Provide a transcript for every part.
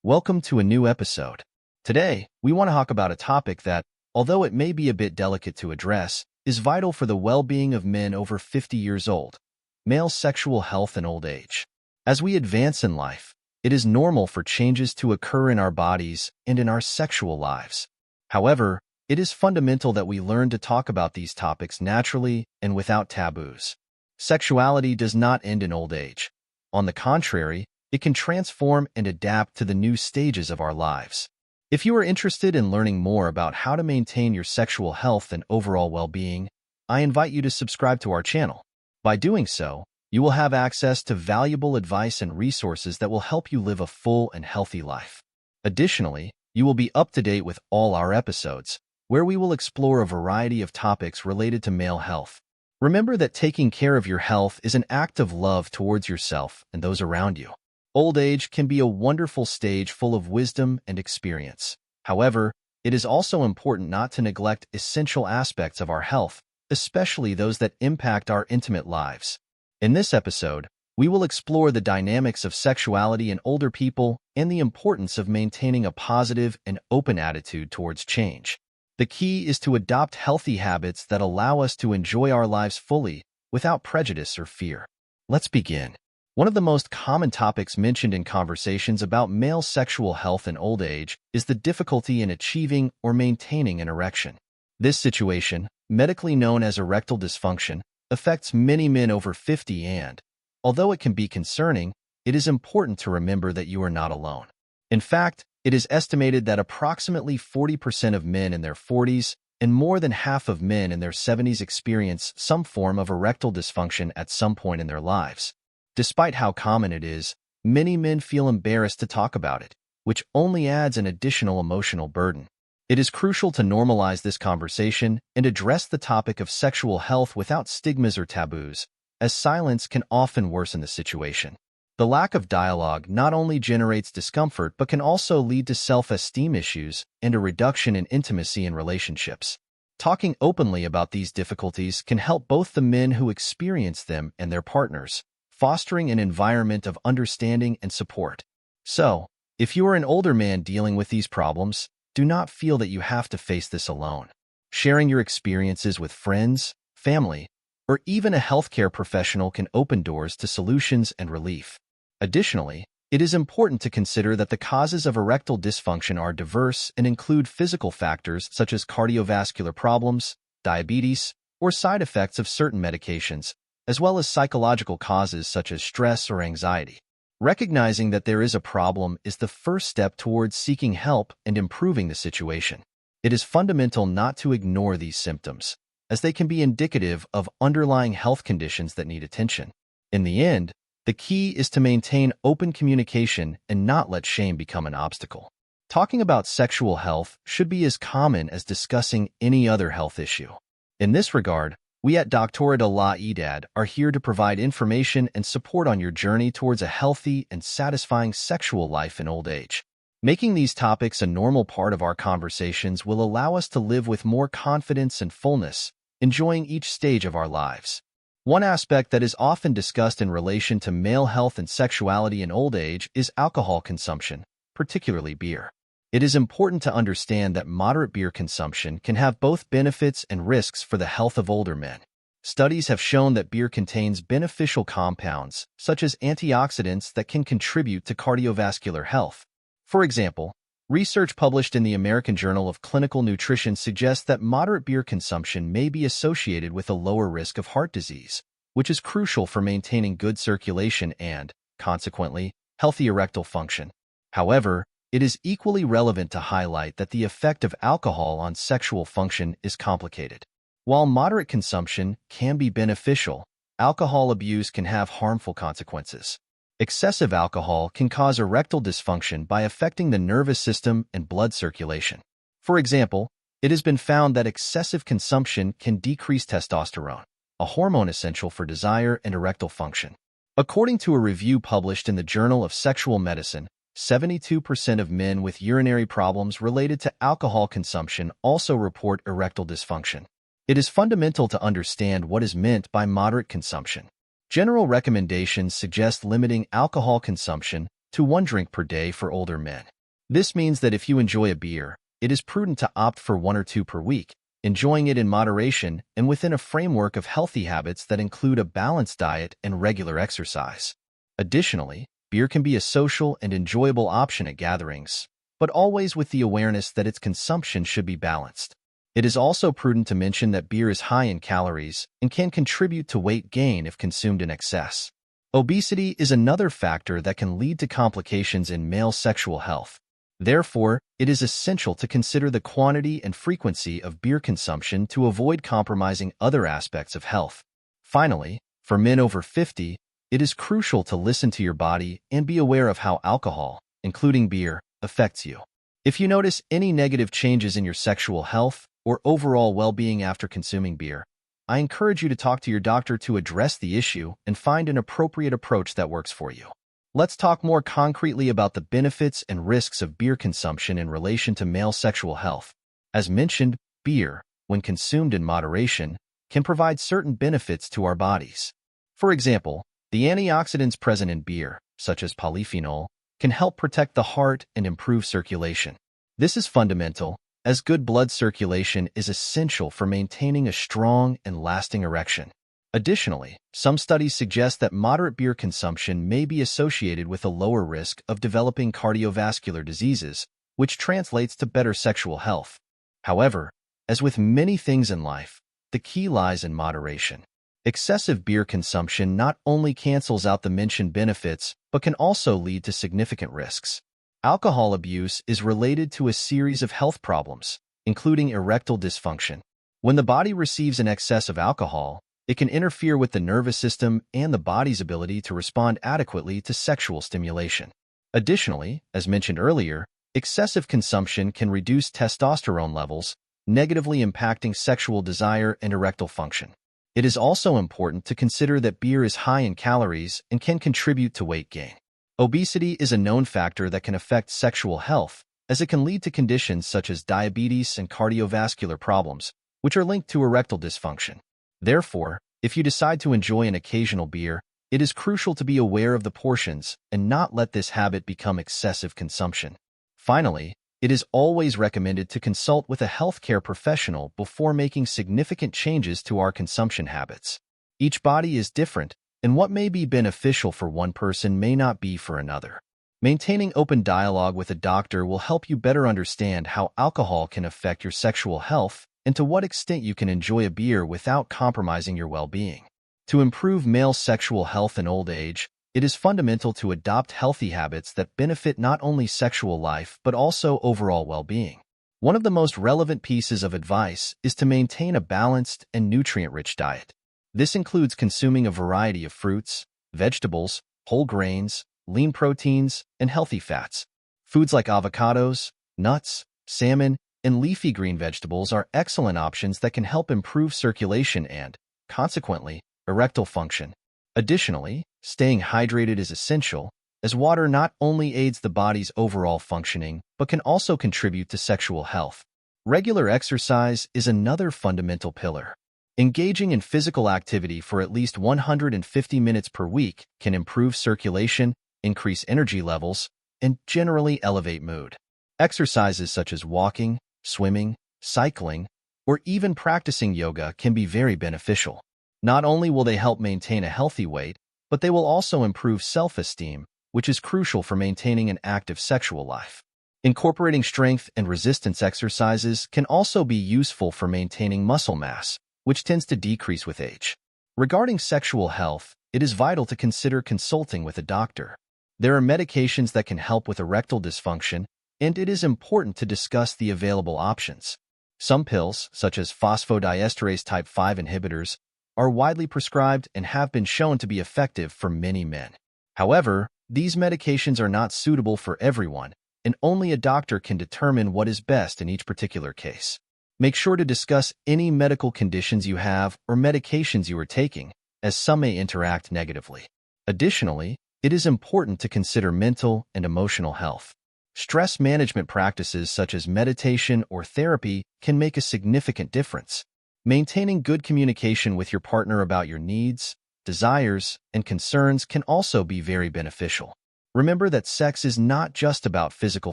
Welcome to a new episode. Today, we want to talk about a topic that, although it may be a bit delicate to address, is vital for the well-being of men over 50 years old: male sexual health and old age. As we advance in life, it is normal for changes to occur in our bodies and in our sexual lives. However, it is fundamental that we learn to talk about these topics naturally and without taboos. Sexuality does not end in old age. On the contrary, it can transform and adapt to the new stages of our lives. If you are interested in learning more about how to maintain your sexual health and overall well-being, I invite you to subscribe to our channel. By doing so, you will have access to valuable advice and resources that will help you live a full and healthy life. Additionally, you will be up to date with all our episodes, where we will explore a variety of topics related to male health. Remember that taking care of your health is an act of love towards yourself and those around you. Old age can be a wonderful stage full of wisdom and experience. However, it is also important not to neglect essential aspects of our health, especially those that impact our intimate lives. In this episode, we will explore the dynamics of sexuality in older people and the importance of maintaining a positive and open attitude towards change. The key is to adopt healthy habits that allow us to enjoy our lives fully, without prejudice or fear. Let's begin. One of the most common topics mentioned in conversations about male sexual health and old age is the difficulty in achieving or maintaining an erection. This situation, medically known as erectile dysfunction, affects many men over 50 and, although it can be concerning, it is important to remember that you are not alone. In fact, it is estimated that approximately 40% of men in their 40s and more than half of men in their 70s experience some form of erectile dysfunction at some point in their lives. Despite how common it is, many men feel embarrassed to talk about it, which only adds an additional emotional burden. It is crucial to normalize this conversation and address the topic of sexual health without stigmas or taboos, as silence can often worsen the situation. The lack of dialogue not only generates discomfort but can also lead to self-esteem issues and a reduction in intimacy in relationships. Talking openly about these difficulties can help both the men who experience them and their partners, fostering an environment of understanding and support. So, if you are an older man dealing with these problems, do not feel that you have to face this alone. Sharing your experiences with friends, family, or even a healthcare professional can open doors to solutions and relief. Additionally, it is important to consider that the causes of erectile dysfunction are diverse and include physical factors such as cardiovascular problems, diabetes, or side effects of certain medications, as well as psychological causes such as stress or anxiety. Recognizing that there is a problem is the first step towards seeking help and improving the situation. It is fundamental not to ignore these symptoms, as they can be indicative of underlying health conditions that need attention. In the end, the key is to maintain open communication and not let shame become an obstacle. Talking about sexual health should be as common as discussing any other health issue. In this regard, we at Dr. Adela Edad are here to provide information and support on your journey towards a healthy and satisfying sexual life in old age. Making these topics a normal part of our conversations will allow us to live with more confidence and fullness, enjoying each stage of our lives. One aspect that is often discussed in relation to male health and sexuality in old age is alcohol consumption, particularly beer. It is important to understand that moderate beer consumption can have both benefits and risks for the health of older men. Studies have shown that beer contains beneficial compounds, such as antioxidants that can contribute to cardiovascular health. For example, research published in the American Journal of Clinical Nutrition suggests that moderate beer consumption may be associated with a lower risk of heart disease, which is crucial for maintaining good circulation and, consequently, healthy erectile function. However, it is equally relevant to highlight that the effect of alcohol on sexual function is complicated. While moderate consumption can be beneficial, alcohol abuse can have harmful consequences. Excessive alcohol can cause erectile dysfunction by affecting the nervous system and blood circulation. For example, it has been found that excessive consumption can decrease testosterone, a hormone essential for desire and erectile function. According to a review published in the Journal of Sexual Medicine, 72% of men with urinary problems related to alcohol consumption also report erectile dysfunction. It is fundamental to understand what is meant by moderate consumption. General recommendations suggest limiting alcohol consumption to 1 drink per day for older men. This means that if you enjoy a beer, it is prudent to opt for 1 or 2 per week, enjoying it in moderation and within a framework of healthy habits that include a balanced diet and regular exercise. Additionally, beer can be a social and enjoyable option at gatherings, but always with the awareness that its consumption should be balanced. It is also prudent to mention that beer is high in calories and can contribute to weight gain if consumed in excess. Obesity is another factor that can lead to complications in male sexual health. Therefore, it is essential to consider the quantity and frequency of beer consumption to avoid compromising other aspects of health. Finally, for men over 50, it is crucial to listen to your body and be aware of how alcohol, including beer, affects you. If you notice any negative changes in your sexual health or overall well-being after consuming beer, I encourage you to talk to your doctor to address the issue and find an appropriate approach that works for you. Let's talk more concretely about the benefits and risks of beer consumption in relation to male sexual health. As mentioned, beer, when consumed in moderation, can provide certain benefits to our bodies. For example, the antioxidants present in beer, such as polyphenol, can help protect the heart and improve circulation. This is fundamental, as good blood circulation is essential for maintaining a strong and lasting erection. Additionally, some studies suggest that moderate beer consumption may be associated with a lower risk of developing cardiovascular diseases, which translates to better sexual health. However, as with many things in life, the key lies in moderation. Excessive beer consumption not only cancels out the mentioned benefits, but can also lead to significant risks. Alcohol abuse is related to a series of health problems, including erectile dysfunction. When the body receives an excess of alcohol, it can interfere with the nervous system and the body's ability to respond adequately to sexual stimulation. Additionally, as mentioned earlier, excessive consumption can reduce testosterone levels, negatively impacting sexual desire and erectile function. It is also important to consider that beer is high in calories and can contribute to weight gain. Obesity is a known factor that can affect sexual health, as it can lead to conditions such as diabetes and cardiovascular problems, which are linked to erectile dysfunction. Therefore, if you decide to enjoy an occasional beer, it is crucial to be aware of the portions and not let this habit become excessive consumption. Finally, it is always recommended to consult with a healthcare professional before making significant changes to our consumption habits. Each body is different, and what may be beneficial for one person may not be for another. Maintaining open dialogue with a doctor will help you better understand how alcohol can affect your sexual health and to what extent you can enjoy a beer without compromising your well-being. To improve male sexual health in old age, it is fundamental to adopt healthy habits that benefit not only sexual life but also overall well-being. One of the most relevant pieces of advice is to maintain a balanced and nutrient-rich diet. This includes consuming a variety of fruits, vegetables, whole grains, lean proteins, and healthy fats. Foods like avocados, nuts, salmon, and leafy green vegetables are excellent options that can help improve circulation and, consequently, erectile function. Additionally, staying hydrated is essential, as water not only aids the body's overall functioning, but can also contribute to sexual health. Regular exercise is another fundamental pillar. Engaging in physical activity for at least 150 minutes per week can improve circulation, increase energy levels, and generally elevate mood. Exercises such as walking, swimming, cycling, or even practicing yoga can be very beneficial. Not only will they help maintain a healthy weight, but they will also improve self-esteem, which is crucial for maintaining an active sexual life. Incorporating strength and resistance exercises can also be useful for maintaining muscle mass, which tends to decrease with age. Regarding sexual health, it is vital to consider consulting with a doctor. There are medications that can help with erectile dysfunction, and it is important to discuss the available options. Some pills, such as phosphodiesterase type 5 inhibitors, are widely prescribed and have been shown to be effective for many men. However, these medications are not suitable for everyone, and only a doctor can determine what is best in each particular case. Make sure to discuss any medical conditions you have or medications you are taking, as some may interact negatively. Additionally, it is important to consider mental and emotional health. Stress management practices such as meditation or therapy can make a significant difference. Maintaining good communication with your partner about your needs, desires, and concerns can also be very beneficial. Remember that sex is not just about physical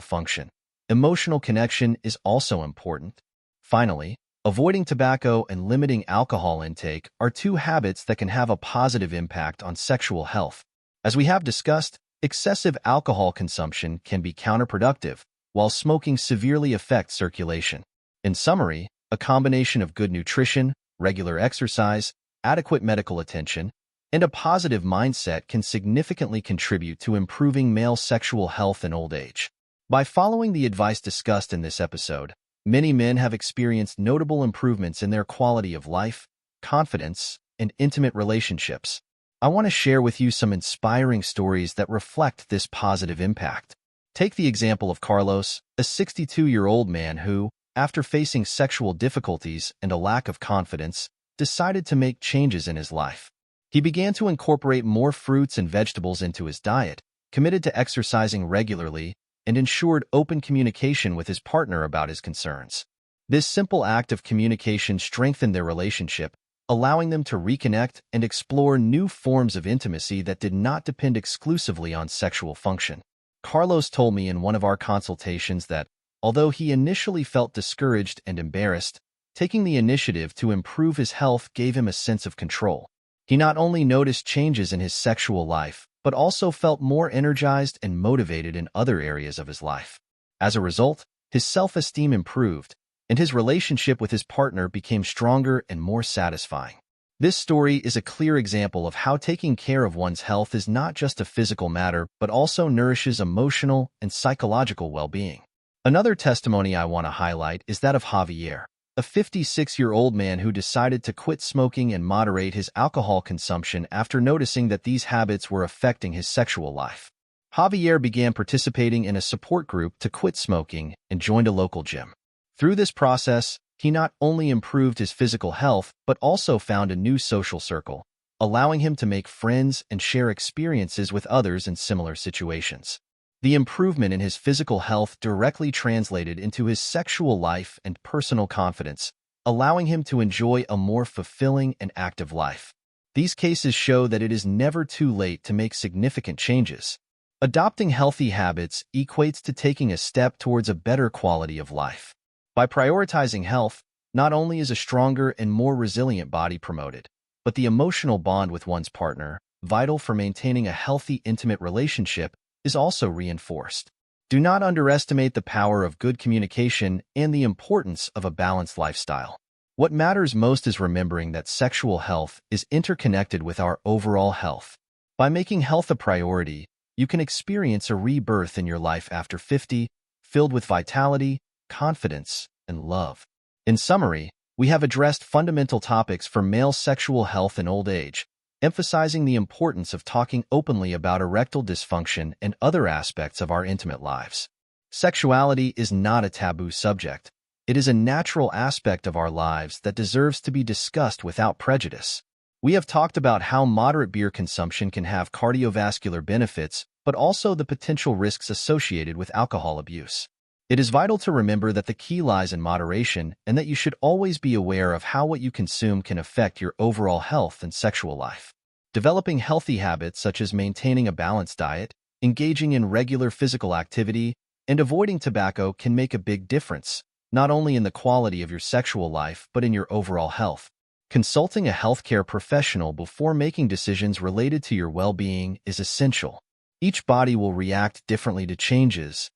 function. Emotional connection is also important. Finally, avoiding tobacco and limiting alcohol intake are two habits that can have a positive impact on sexual health. As we have discussed, excessive alcohol consumption can be counterproductive, while smoking severely affects circulation. In summary, a combination of good nutrition, regular exercise, adequate medical attention, and a positive mindset can significantly contribute to improving male sexual health in old age. By following the advice discussed in this episode, many men have experienced notable improvements in their quality of life, confidence, and intimate relationships. I want to share with you some inspiring stories that reflect this positive impact. Take the example of Carlos, a 62-year-old man who, after facing sexual difficulties and a lack of confidence, decided to make changes in his life. He began to incorporate more fruits and vegetables into his diet, committed to exercising regularly, and ensured open communication with his partner about his concerns. This simple act of communication strengthened their relationship, allowing them to reconnect and explore new forms of intimacy that did not depend exclusively on sexual function. Carlos told me in one of our consultations that, although he initially felt discouraged and embarrassed, taking the initiative to improve his health gave him a sense of control. He not only noticed changes in his sexual life, but also felt more energized and motivated in other areas of his life. As a result, his self-esteem improved, and his relationship with his partner became stronger and more satisfying. This story is a clear example of how taking care of one's health is not just a physical matter, but also nourishes emotional and psychological well-being. Another testimony I want to highlight is that of Javier, a 56-year-old man who decided to quit smoking and moderate his alcohol consumption after noticing that these habits were affecting his sexual life. Javier began participating in a support group to quit smoking and joined a local gym. Through this process, he not only improved his physical health, but also found a new social circle, allowing him to make friends and share experiences with others in similar situations. The improvement in his physical health directly translated into his sexual life and personal confidence, allowing him to enjoy a more fulfilling and active life. These cases show that it is never too late to make significant changes. Adopting healthy habits equates to taking a step towards a better quality of life. By prioritizing health, not only is a stronger and more resilient body promoted, but the emotional bond with one's partner, vital for maintaining a healthy, intimate relationship, is also reinforced. Do not underestimate the power of good communication and the importance of a balanced lifestyle. What matters most is remembering that sexual health is interconnected with our overall health. By making health a priority, you can experience a rebirth in your life after 50, filled with vitality, confidence, and love. In summary, we have addressed fundamental topics for male sexual health in old age, emphasizing the importance of talking openly about erectile dysfunction and other aspects of our intimate lives. Sexuality is not a taboo subject. It is a natural aspect of our lives that deserves to be discussed without prejudice. We have talked about how moderate beer consumption can have cardiovascular benefits, but also the potential risks associated with alcohol abuse. It is vital to remember that the key lies in moderation and that you should always be aware of how what you consume can affect your overall health and sexual life. Developing healthy habits such as maintaining a balanced diet, engaging in regular physical activity, and avoiding tobacco can make a big difference, not only in the quality of your sexual life but in your overall health. Consulting a healthcare professional before making decisions related to your well-being is essential. Each body will react differently to changes,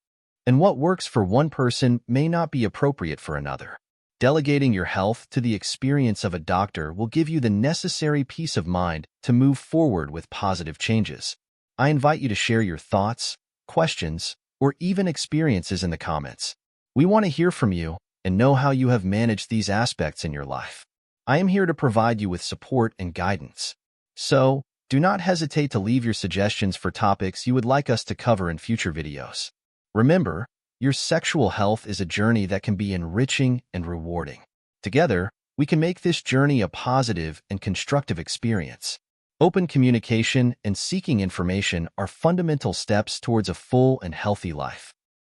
and what works for one person may not be appropriate for another. Delegating your health to the experience of a doctor will give you the necessary peace of mind to move forward with positive changes. I invite you to share your thoughts, questions, or even experiences in the comments. We want to hear from you and know how you have managed these aspects in your life. I am here to provide you with support and guidance. So, do not hesitate to leave your suggestions for topics you would like us to cover in future videos. Remember, your sexual health is a journey that can be enriching and rewarding. Together, we can make this journey a positive and constructive experience. Open communication and seeking information are fundamental steps towards a full and healthy life.